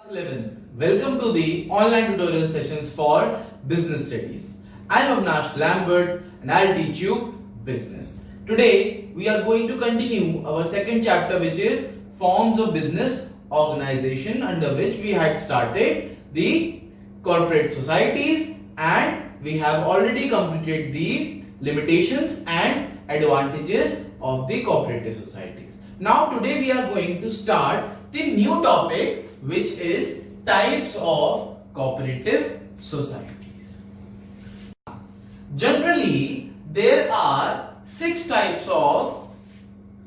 11. Welcome to the online tutorial sessions for business studies. I am Avnash Lambert and I'll teach you business. Today we are going to continue our second chapter, which is forms of business organization, under which we had started the corporate societies and we have already completed the limitations and advantages of the cooperative societies. Now today we are going to start the new topic, which is types of cooperative societies. Generally, there are 6 types of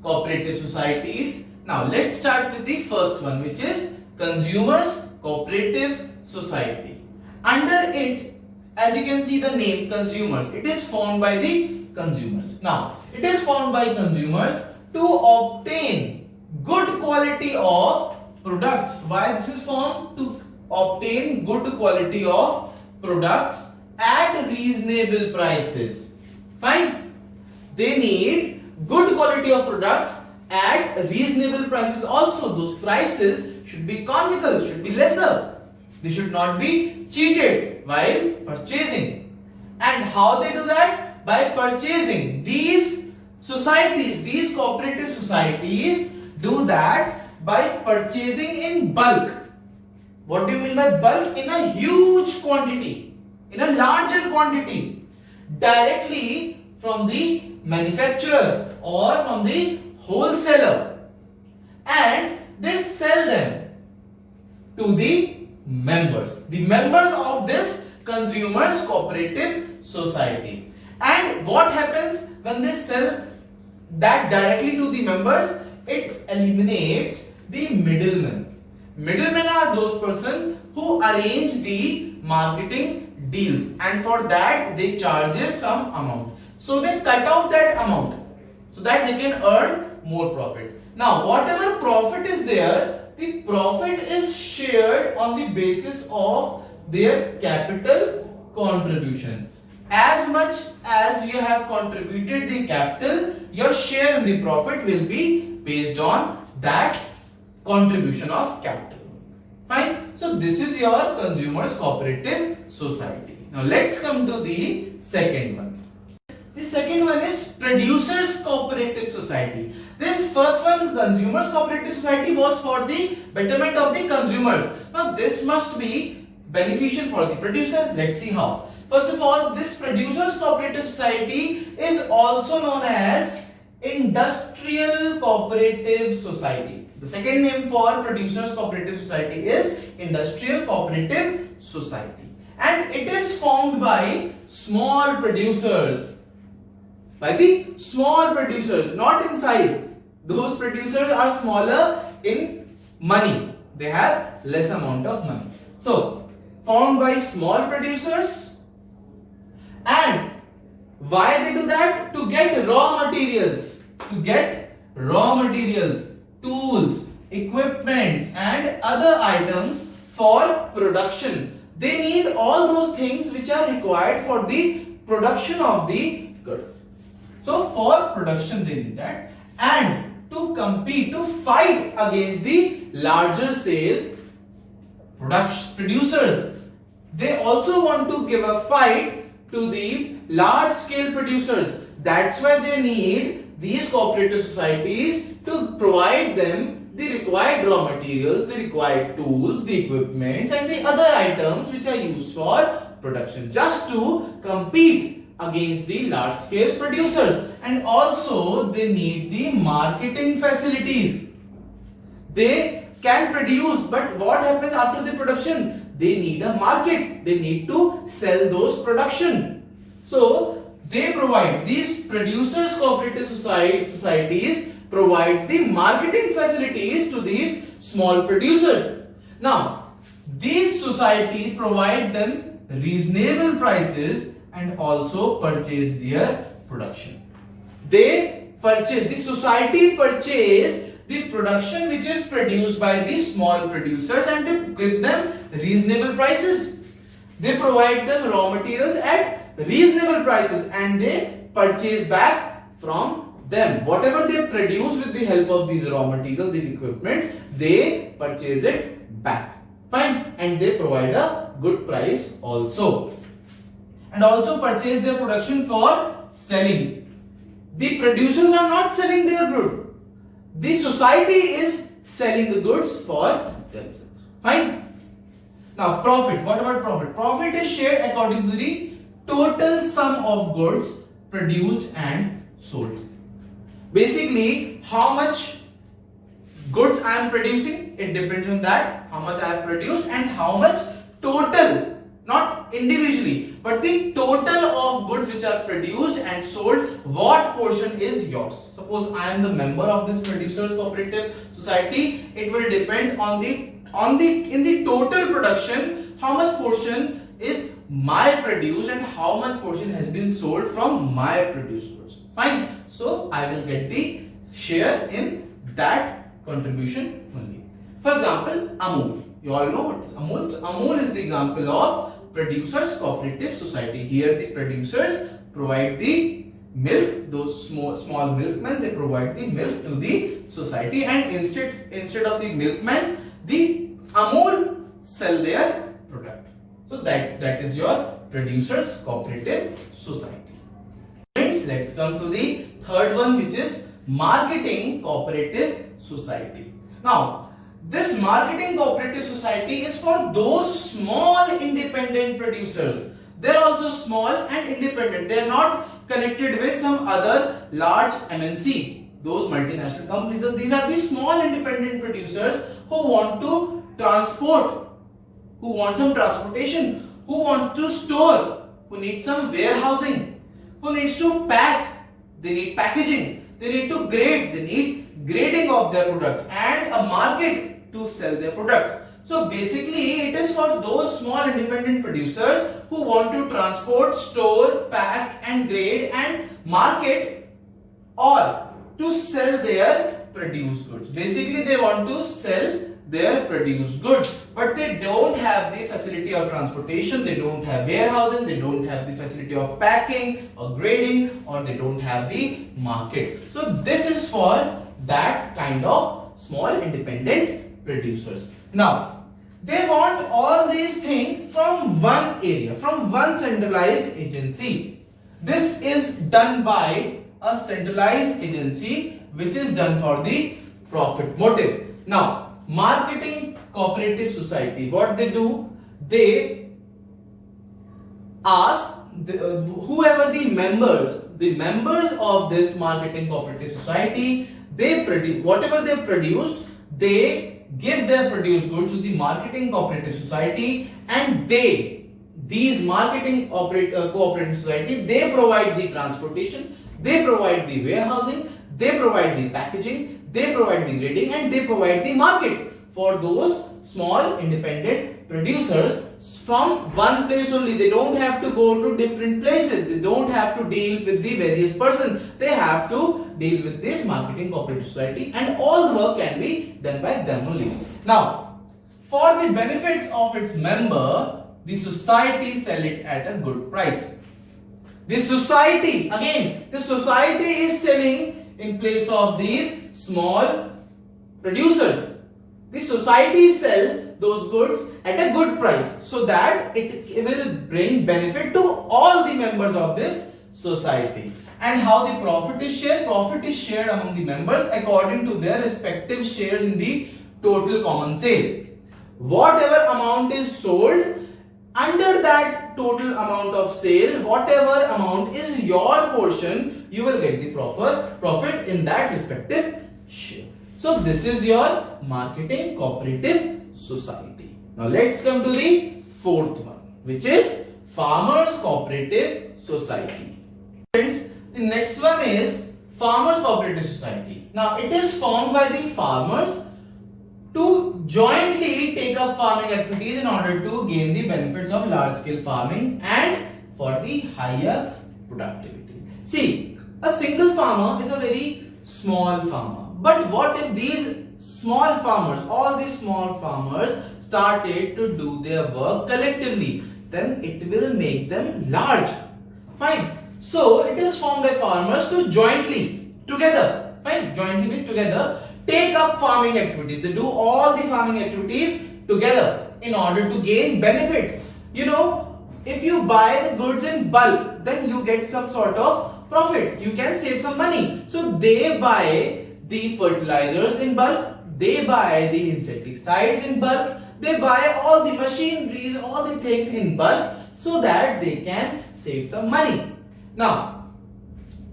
cooperative societies. Now let's start with the first one, which is consumers cooperative society. Under it, as you can see the name consumers, it is formed by the consumers. Now it is formed by consumers to obtain good quality of products. Why this is formed? To obtain good quality of products at reasonable prices. Fine. They need good quality of products at reasonable prices. Also, those prices should be economical, should be lesser. They should not be cheated while purchasing. And how they do that? By purchasing. These societies, these cooperative societies do that by purchasing in bulk. What do you mean by bulk? In a huge quantity, in a larger quantity, directly from the manufacturer or from the wholesaler, and they sell them to the members of this consumers cooperative society. And what happens when they sell that directly to the members? It eliminates the middlemen. Middlemen are those persons who arrange the marketing deals, and for that they charge some amount. So they cut off that amount so that they can earn more profit. Now whatever profit is there, the profit is shared on the basis of their capital contribution. As much as you have contributed the capital, your share in the profit will be based on that contribution of capital. Fine. So this is your consumers cooperative society. Now let's come to the second one. The second one is producers cooperative society. This first one, consumers cooperative society, was for the betterment of the consumers. Now this must be beneficial for the producer. Let's see how. First of all, this producers cooperative society is also known as industrial cooperative society. The second name for producers cooperative society is industrial cooperative society, and it is formed by small producers. By the small producers, not in size. Those producers are smaller in money. They have less amount of money. So formed by small producers. And why they do that? To get raw materials. Tools, equipments and other items for production. They need all those things which are required for the production of the good. So for production they need that, and to compete, to fight against the larger scale producers. They also want to give a fight to the large scale producers. That's why they need these cooperative societies to provide them the required raw materials, the required tools, the equipments and the other items which are used for production, just to compete against the large scale producers. And also they need the marketing facilities. They can produce, but what happens after the production? They need a market. They need to sell those production. So they provide, these producers cooperative societies provides the marketing facilities to these small producers. Now these societies provide them reasonable prices and also purchase their production. The society purchase the production which is produced by these small producers, and they give them reasonable prices. They provide them raw materials at reasonable prices and they purchase back from them. Whatever they produce with the help of these raw materials, the equipments, they purchase it back. Fine, and they provide a good price also, and also purchase their production for selling. The producers are not selling their good. The society is selling the goods for themselves. Fine. Now profit. What about profit? Profit is shared according to the total sum of goods produced and sold. Basically, how much goods I am producing, it depends on that, how much I have produced and how much total, not individually, but the total of goods which are produced and sold, what portion is yours. Suppose I am the member of this producers cooperative society, it will depend on in the total production, how much portion is my produced and how much portion has been sold from my produced goods. Fine. So I will get the share in that contribution only. For example, Amul. You all know what is Amul. Amul is the example of producers cooperative society. Here the producers provide the milk, those small milkmen, they provide the milk to the society, and instead of the milkman, the Amul sell their product. So that is your producers cooperative society. Friends, let's come to the third one, which is marketing cooperative society. Now, this marketing cooperative society is for those small independent producers. They are also small and independent. They are not connected with some other large MNC, those multinational companies. So these are the small independent producers who want to transport, who want some transportation, who want to store, who need some warehousing, who needs to pack, they need packaging, they need to grade, they need grading of their product and a market to sell their products. So basically it is for those small independent producers who want to transport, store, pack and grade and market or to sell their produced goods. Basically they want to sell their produced goods, but they don't have the facility of transportation, they don't have warehousing, they don't have the facility of packing or grading, or they don't have the market. So this is for that kind of small independent producers. Now they want all these things from one area, from one centralized agency. This is done by a centralized agency which is done for the profit motive. Now marketing cooperative society, what they do, they ask whoever the members of this marketing cooperative society, they produce whatever they produced, they give their produced goods to the marketing cooperative society, and these marketing cooperative society, they provide the transportation, they provide the warehousing, they provide the packaging, they provide the grading, and they provide the market for those small independent producers from one place only. They don't have to go to different places. They don't have to deal with the various persons. They have to deal with this marketing cooperative society, and all the work can be done by them only. Now, for the benefits of its member, the society sell it at a good price. The society, again, the society is selling in place of these small producers. The society sell those goods at a good price so that it will bring benefit to all the members of this society. And how the profit is shared? Profit is shared among the members according to their respective shares in the total common sale. Whatever amount is sold, under that total amount of sale, whatever amount is your portion, you will get the profit in that respective share. So this is your marketing cooperative society. Now let's come to the fourth one, which is farmers cooperative society. Friends, the next one is farmers cooperative society. Now it is formed by the farmers to jointly take up farming activities in order to gain the benefits of large scale farming and for the higher productivity. See, a single farmer is a very small farmer. But what if these small farmers, all these small farmers started to do their work collectively? Then it will make them large. Fine. So it is formed by farmers to jointly, together, fine, jointly means together, take up farming activities. They do all the farming activities together. in order to gain benefits. You know, if you buy the goods in bulk, then you get some sort of profit. You can save some money. So they buy the fertilizers in bulk, they buy the insecticides in bulk, they buy all the machineries, all the things in bulk so that they can save some money. Now,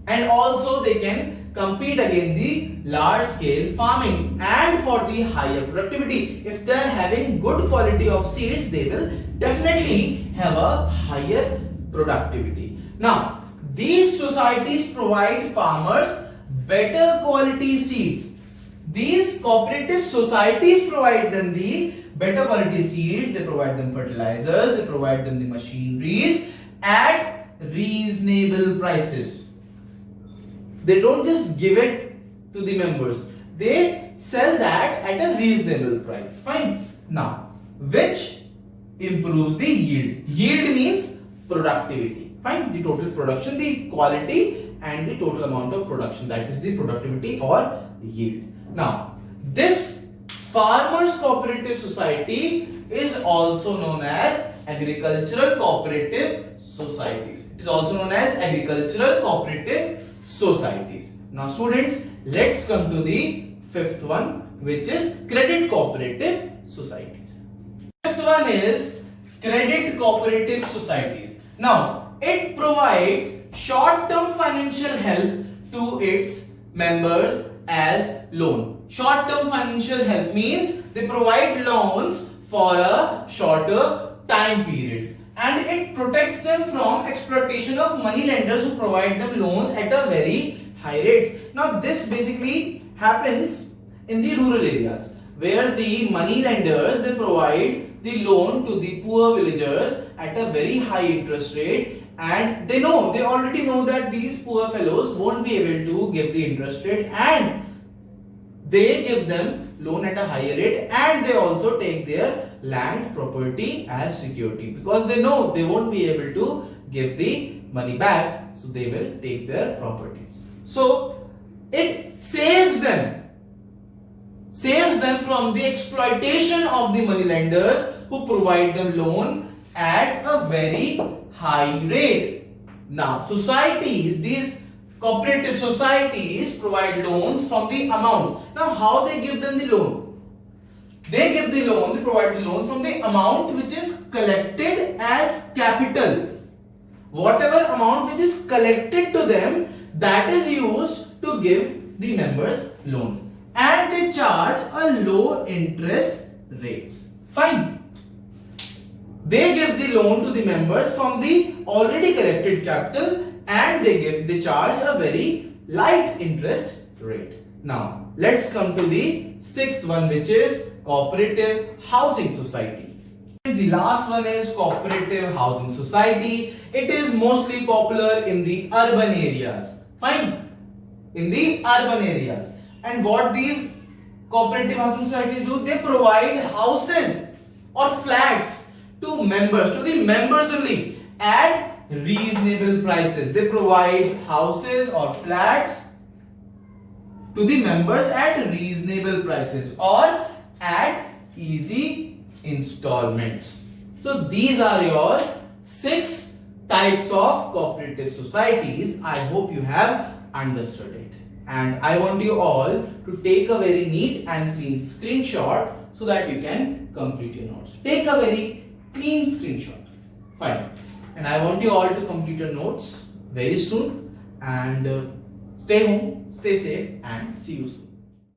and also they can compete against the large scale farming and for the higher productivity. If they are having good quality of seeds, they will definitely have a higher productivity. Now, these societies provide farmers better quality seeds. These cooperative societies provide them the better quality seeds, they provide them fertilizers, they provide them the machineries at reasonable prices. They don't just give it to the members, they sell that at a reasonable price. Fine. Now, which improves the yield. Yield means productivity. Fine. The total production, the quality and the total amount of production, that is the productivity or yield. Now, this farmers cooperative society is also known as agricultural cooperative societies. It is also known as agricultural cooperative societies. Now students, let's come to the fifth one, which is credit cooperative societies. Fifth one is credit cooperative societies. Now, it provides short-term financial help to its members as loan. Short-term financial help means they provide loans for a shorter time period, and it protects them from exploitation of money lenders who provide them loans at a very high rates. Now this basically happens in the rural areas where the money lenders, they provide the loan to the poor villagers at a very high interest rate, and they already know that these poor fellows won't be able to give the interest rate, and they give them loan at a higher rate, and they also take their land property as security because they know they won't be able to give the money back, so they will take their properties. So it saves them from the exploitation of the money lenders who provide them loan at a very high rate. Now societies, these cooperative societies provide loans from the amount. Now how they give them the loan? They provide the loan from the amount which is collected as capital. Whatever amount which is collected to them, that is used to give the members loan. And they charge a low interest rates. Fine. They give the loan to the members from the already collected capital, and they charge a very light interest rate. Now let's come to the sixth one, which is cooperative housing society. The last one is cooperative housing society. It is mostly popular in the urban areas. Fine. In the urban areas. And what these cooperative housing societies do, they provide houses or flats to members, to the members only, at reasonable prices. They provide houses or flats to the members at reasonable prices or at easy installments. So these are your 6 types of cooperative societies. I hope you have understood it, and I want you all to take a very neat and clean screenshot so that you can complete your notes. Take a very clean screenshot. Fine. And I want you all to complete your notes very soon, and stay home, stay safe, and see you soon.